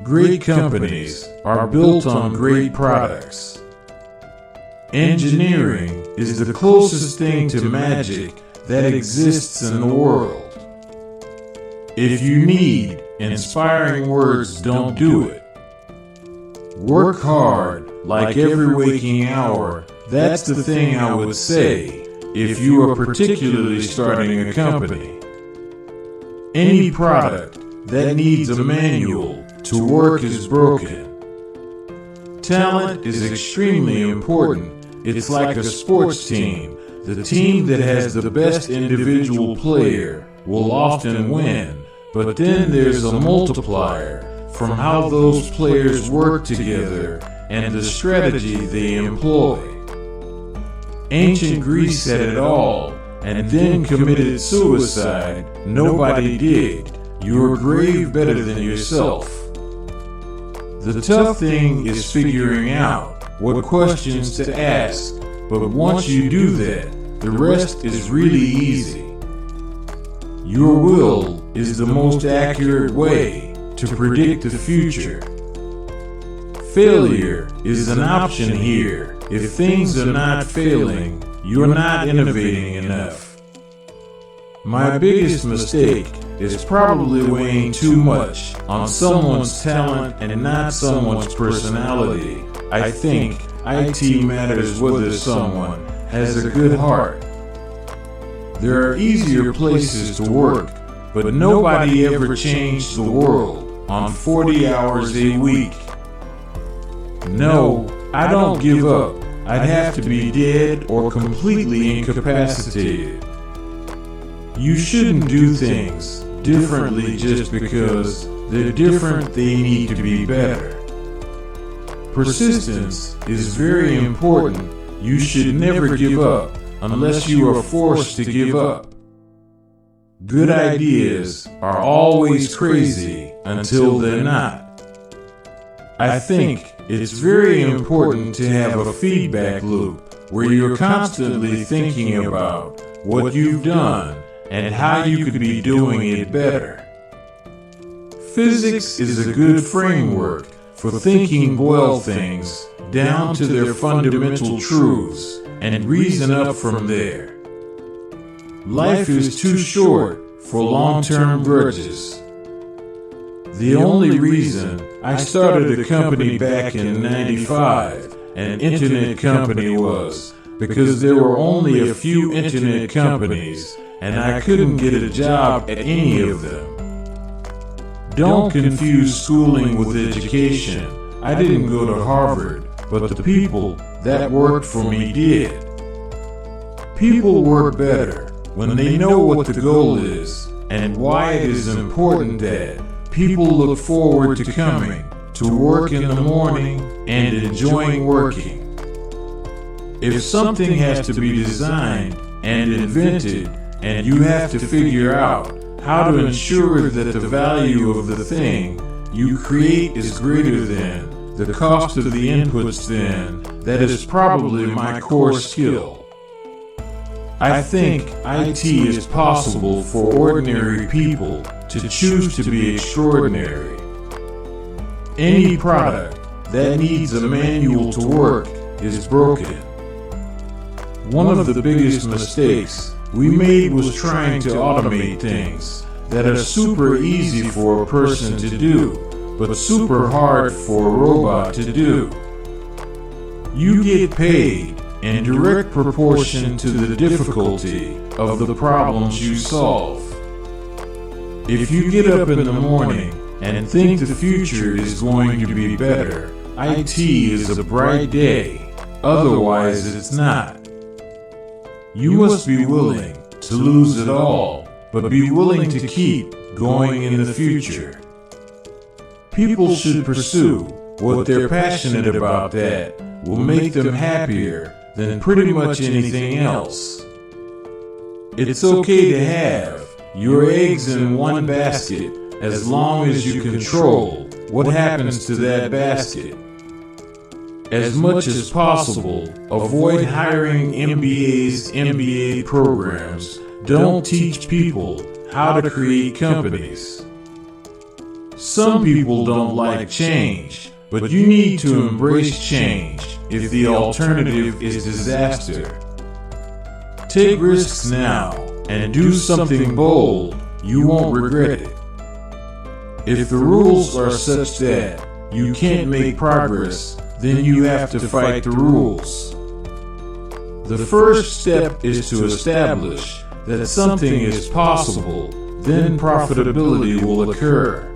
Great companies are built on great products. Engineering is the closest thing to magic that exists in the world. If you need inspiring words, don't do it. Work hard like every waking hour. That's the thing I would say if you are particularly starting a company. Any product that needs a manual to work is broken. Talent is extremely important. It's like a sports team. The team that has the best individual player will often win, but then there's a multiplier from how those players work together and the strategy they employ. Ancient Greece had it all and then committed suicide. Nobody digged your grave better than yourself. The tough thing is figuring out what questions to ask, but once you do that, the rest is really easy. Your will is the most accurate way to predict the future. Failure is an option here. If things are not failing, you're not innovating enough. My biggest mistake is probably weighing too much on someone's talent and not someone's personality. I think IT matters whether someone has a good heart. There are easier places to work, but nobody ever changed the world on 40 hours a week. No, I don't give up. I'd have to be dead or completely incapacitated. You shouldn't do things differently just because they're different. They need to be better. Persistence is very important. You should never give up unless you are forced to give up. Good ideas are always crazy until they're not. I think it's very important to have a feedback loop where you're constantly thinking about what you've done and how you could be doing it better. Physics is a good framework for thinking boil things down to their fundamental truths and reason up from there. Life is too short for long-term grudges. The only reason I started a company back in '95, an internet company, was because there were only a few internet companies and I couldn't get a job at any of them. Don't confuse schooling with education. I didn't go to Harvard, but the people that worked for me did. People work better when they know what the goal is and why it is important that people look forward to coming to work in the morning and enjoying working. If something has to be designed and invented, and you have to figure out how to ensure that the value of the thing you create is greater than the cost of the inputs, then that is probably my core skill. I think IT is possible for ordinary people to choose to be extraordinary. Any product that needs a manual to work is broken. One of the biggest mistakes we made was trying to automate things that are super easy for a person to do, but super hard for a robot to do. You get paid in direct proportion to the difficulty of the problems you solve. If you get up in the morning and think the future is going to be better, IT is a bright day. Otherwise, it's not. You must be willing to lose it all, but be willing to keep going in the future. People should pursue what they're passionate about. That will make them happier than pretty much anything else. It's okay to have your eggs in one basket as long as you control what happens to that basket. As much as possible, avoid hiring MBAs, MBA programs. Don't teach people how to create companies. Some people don't like change, but you need to embrace change if the alternative is disaster. Take risks now and do something bold. You won't regret it. If the rules are such that you can't make progress, then you have to fight the rules. The first step is to establish that something is possible, then profitability will occur.